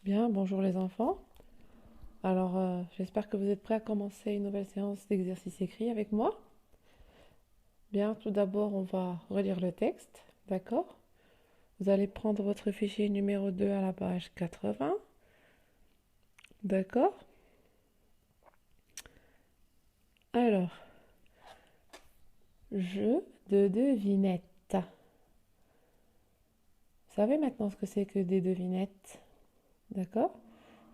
Bien, bonjour les enfants. Alors, j'espère que vous êtes prêts à commencer une nouvelle séance d'exercice écrit avec moi. Bien, tout d'abord, on va relire le texte, d'accord? Vous allez prendre votre fichier numéro 2 à la page 80, d'accord? Alors, jeu de devinettes. Vous savez maintenant ce que c'est que des devinettes, d'accord?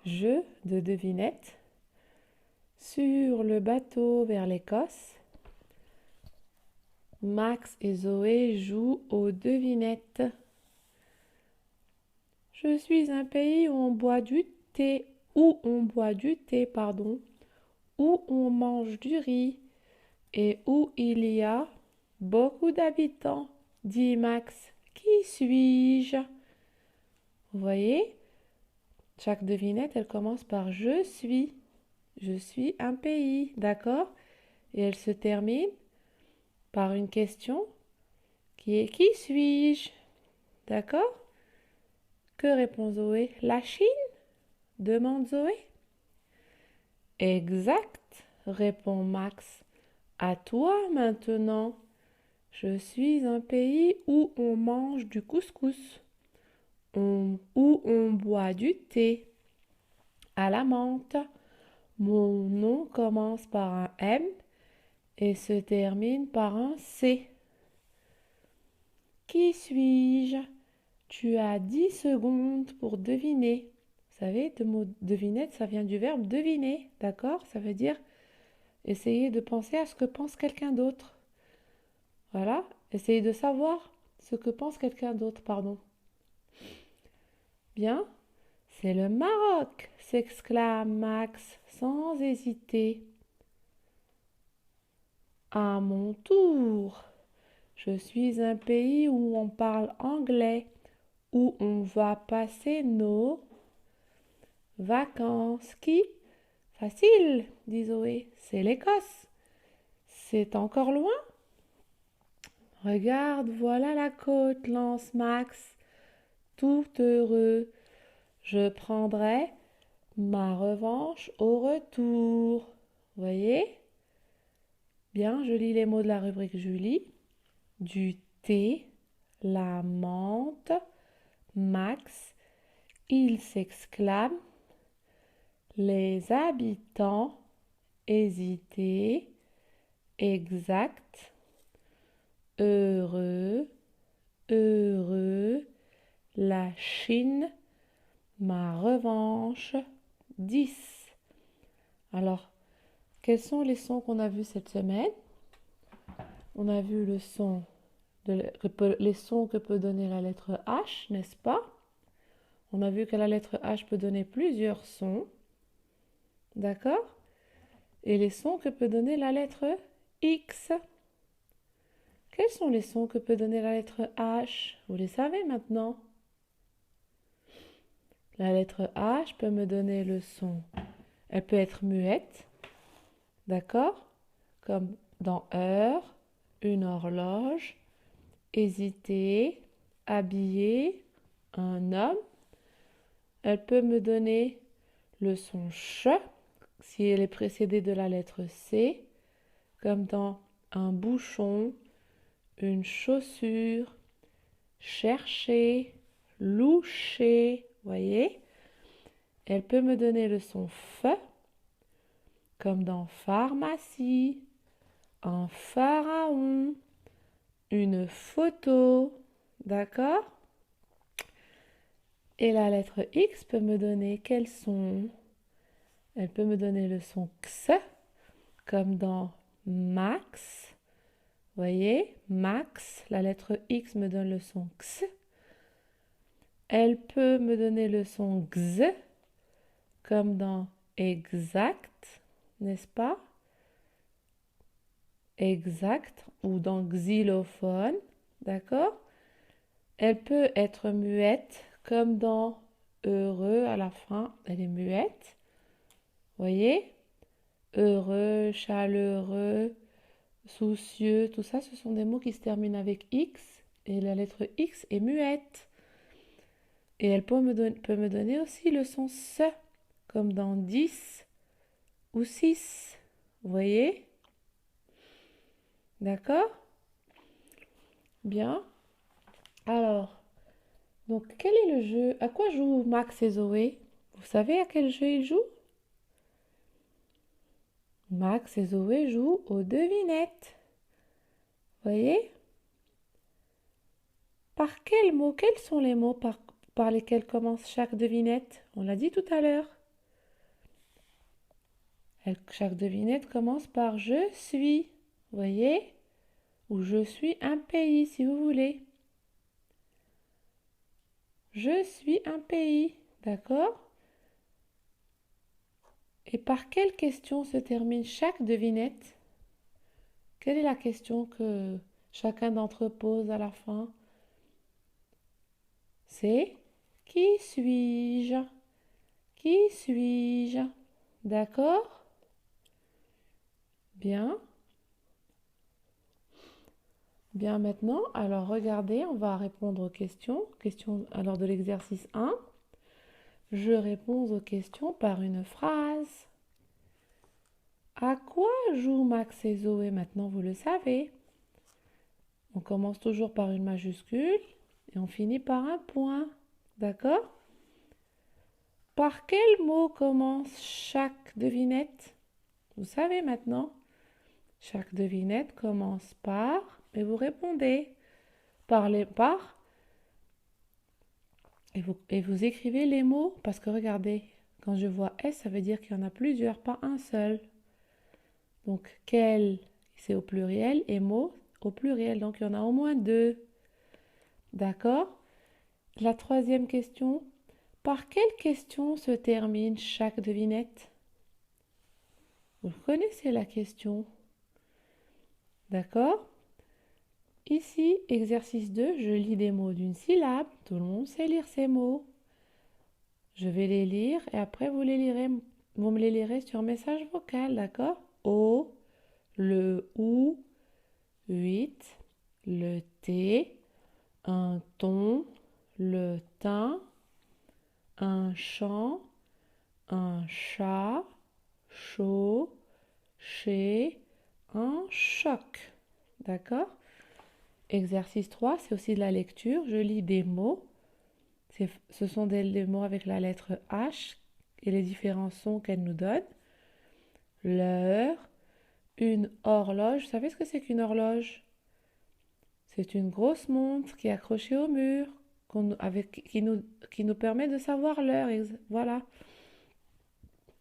Jeu de devinettes. Sur le bateau vers l'Écosse, Max et Zoé jouent aux devinettes. Je suis un pays où on boit du thé, pardon, où on mange du riz et où il y a beaucoup d'habitants, dit Max. Qui suis-je? Vous voyez, chaque devinette, elle commence par je suis. Je suis un pays, d'accord? Et elle se termine par une question qui est qui suis-je? D'accord? Que répond Zoé? La Chine? Demande Zoé. Exact, répond Max. À toi maintenant. Je suis un pays où on mange du couscous, où on boit du thé à la menthe. Mon nom commence par un M et se termine par un C. Qui suis-je? Tu as 10 secondes pour deviner. Vous savez, le mot devinette, ça vient du verbe deviner, d'accord? Ça veut dire essayer de penser à ce que pense quelqu'un d'autre. Voilà, essayez de savoir ce que pense quelqu'un d'autre, pardon. Bien, c'est le Maroc, s'exclame Max sans hésiter. À mon tour, je suis un pays où on parle anglais, où on va passer nos vacances. Qui? Facile, dit Zoé, c'est l'Écosse. C'est encore loin? Regarde, voilà la côte, lance Max, tout heureux. Je prendrai ma revanche au retour. Voyez? Bien, je lis les mots de la rubrique Julie. Du thé, la menthe, Max, il s'exclame, les habitants, hésiter, exact, heureux, heureux, la Chine, ma revanche, 10. Alors, quels sont les sons qu'on a vus cette semaine? On a vu les sons que peut donner la lettre H, n'est-ce pas? On a vu que la lettre H peut donner plusieurs sons, d'accord? Et les sons que peut donner la lettre X. Quels sont les sons que peut donner la lettre H? Vous les savez maintenant. La lettre H peut me donner le son. Elle peut être muette, d'accord? Comme dans heure, une horloge, hésiter, habiller, un homme. Elle peut me donner le son ch si elle est précédée de la lettre C, comme dans un bouchon, une chaussure, chercher, loucher, voyez? Elle peut me donner le son F, comme dans pharmacie, un pharaon, une photo, d'accord? Et la lettre X peut me donner quel son? Elle peut me donner le son X, comme dans Max. Voyez, Max, la lettre X me donne le son X. Elle peut me donner le son X, comme dans exact, n'est-ce pas? Exact, ou dans xylophone, d'accord? Elle peut être muette, comme dans heureux à la fin, elle est muette. Voyez? Heureux, chaleureux, soucieux, tout ça, ce sont des mots qui se terminent avec X et la lettre X est muette. Et elle peut me donner aussi le son S, comme dans 10 ou 6. Vous voyez? D'accord? Bien. Alors, donc quel est le jeu? À quoi jouent Max et Zoé? Vous savez à quel jeu ils jouent? Max et Zoé jouent aux devinettes. Voyez? Par quels mots? Quels sont les mots par lesquels commence chaque devinette? On l'a dit tout à l'heure. Chaque devinette commence par je suis. Voyez? Ou je suis un pays si vous voulez. Je suis un pays. D'accord? Et par quelle question se termine chaque devinette? Quelle est la question que chacun d'entre eux pose à la fin? C'est qui suis-je? Qui suis-je? D'accord? Bien. Bien maintenant, alors regardez, on va répondre aux questions. Question alors de l'exercice 1. Je réponds aux questions par une phrase. À quoi jouent Max et Zoé? Maintenant, vous le savez. On commence toujours par une majuscule et on finit par un point. D'accord? Par quel mot commence chaque devinette? Vous savez maintenant. Chaque devinette commence par, et vous répondez par, et vous écrivez les mots, parce que regardez, quand je vois S, ça veut dire qu'il y en a plusieurs, pas un seul. Donc, quel, c'est au pluriel, et mot au pluriel, donc il y en a au moins deux. D'accord? La troisième question, par quelle question se termine chaque devinette? Vous connaissez la question. D'accord? Ici, exercice 2, je lis des mots d'une syllabe. Tout le monde sait lire ces mots. Je vais les lire et après vous me les lirez sur message vocal, d'accord? O, le OU, 8, le T, un ton, le teint, un champ, un chat, chaud, chez, un choc. D'accord? Exercice 3, c'est aussi de la lecture. Je lis des mots. Ce sont des mots avec la lettre H et les différents sons qu'elle nous donne. L'heure, une horloge. Vous savez ce que c'est qu'une horloge? C'est une grosse montre qui est accrochée au mur, qui nous permet de savoir l'heure. Voilà.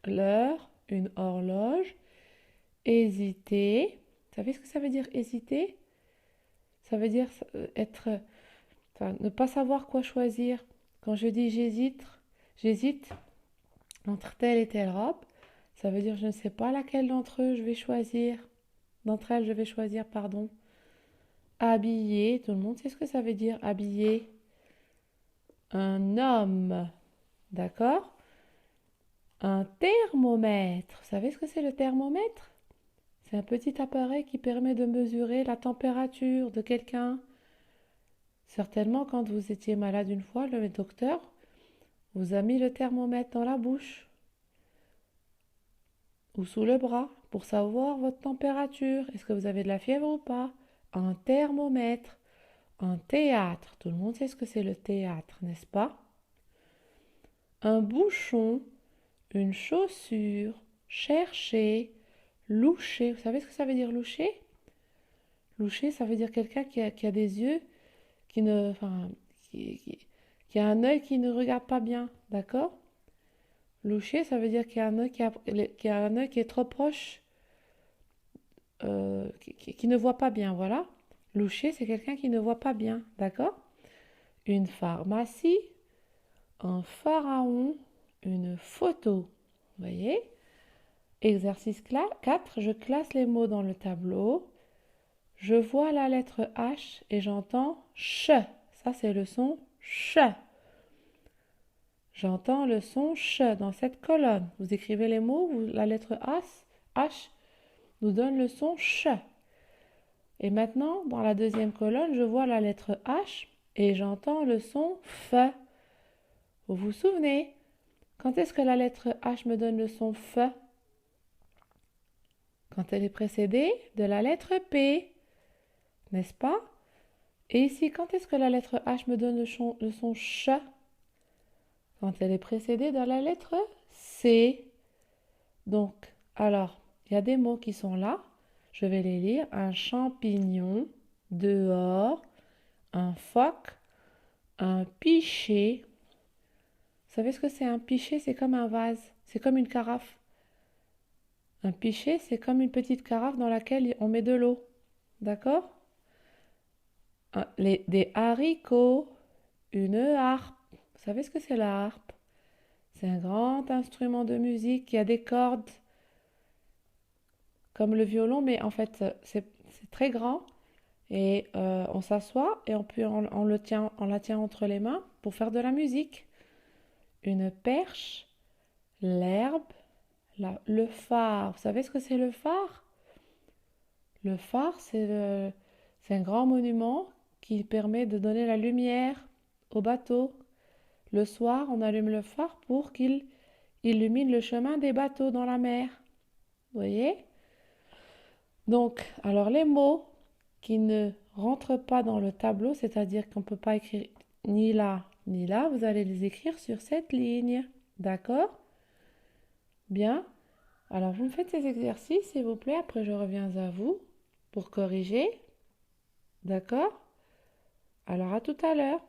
L'heure, une horloge. Hésiter. Vous savez ce que ça veut dire hésiter? Ça veut dire ne pas savoir quoi choisir. Quand je dis j'hésite entre telle et telle robe, ça veut dire je ne sais pas laquelle d'entre elles je vais choisir. Pardon. Habiller, tout le monde sait ce que ça veut dire habiller. Un homme, d'accord? Un thermomètre. Vous savez ce que c'est le thermomètre? C'est un petit appareil qui permet de mesurer la température de quelqu'un. Certainement, quand vous étiez malade une fois, le docteur vous a mis le thermomètre dans la bouche ou sous le bras pour savoir votre température. Est-ce que vous avez de la fièvre ou pas? Un thermomètre. Un théâtre. Tout le monde sait ce que c'est le théâtre, n'est-ce pas? Un bouchon. Une chaussure. Chercher. Loucher. Vous savez ce que ça veut dire loucher? Loucher, ça veut dire quelqu'un qui a des yeux qui ne... Enfin, qui a un œil qui ne regarde pas bien. D'accord? Loucher, ça veut dire qu'il y a un œil qui est trop proche, qui ne voit pas bien, voilà. Loucher, c'est quelqu'un qui ne voit pas bien, d'accord? Une pharmacie, un pharaon, une photo. Vous voyez? Exercice 4, je classe les mots dans le tableau. Je vois la lettre H et j'entends ch. Ça, c'est le son ch. J'entends le son ch dans cette colonne. Vous écrivez les mots, la lettre H nous donne le son ch. Et maintenant, dans la deuxième colonne, je vois la lettre H et j'entends le son f. Vous vous souvenez? Quand est-ce que la lettre H me donne le son F? Quand elle est précédée de la lettre P, n'est-ce pas? Et ici, quand est-ce que la lettre H me donne le son CH? Quand elle est précédée de la lettre C. Donc, alors, il y a des mots qui sont là. Je vais les lire. Un champignon, dehors, un phoque, un pichet. Vous savez ce que c'est un pichet? C'est comme un vase, c'est comme une carafe. Un pichet, c'est comme une petite carafe dans laquelle on met de l'eau. D'accord? Des haricots, une harpe. Vous savez ce que c'est la harpe? C'est un grand instrument de musique qui a des cordes, comme le violon, mais en fait, c'est très grand. Et on s'assoit et on la tient entre les mains pour faire de la musique. Une perche, l'herbe, le phare. Vous savez ce que c'est le phare? Le phare, c'est un grand monument qui permet de donner la lumière au bateau. Le soir, on allume le phare pour qu'il illumine le chemin des bateaux dans la mer. Vous voyez? Donc, alors les mots qui ne rentrent pas dans le tableau, c'est-à-dire qu'on ne peut pas écrire ni là ni là, vous allez les écrire sur cette ligne. D'accord? Bien. Alors, vous me faites ces exercices, s'il vous plaît. Après, je reviens à vous pour corriger. D'accord? Alors, à tout à l'heure.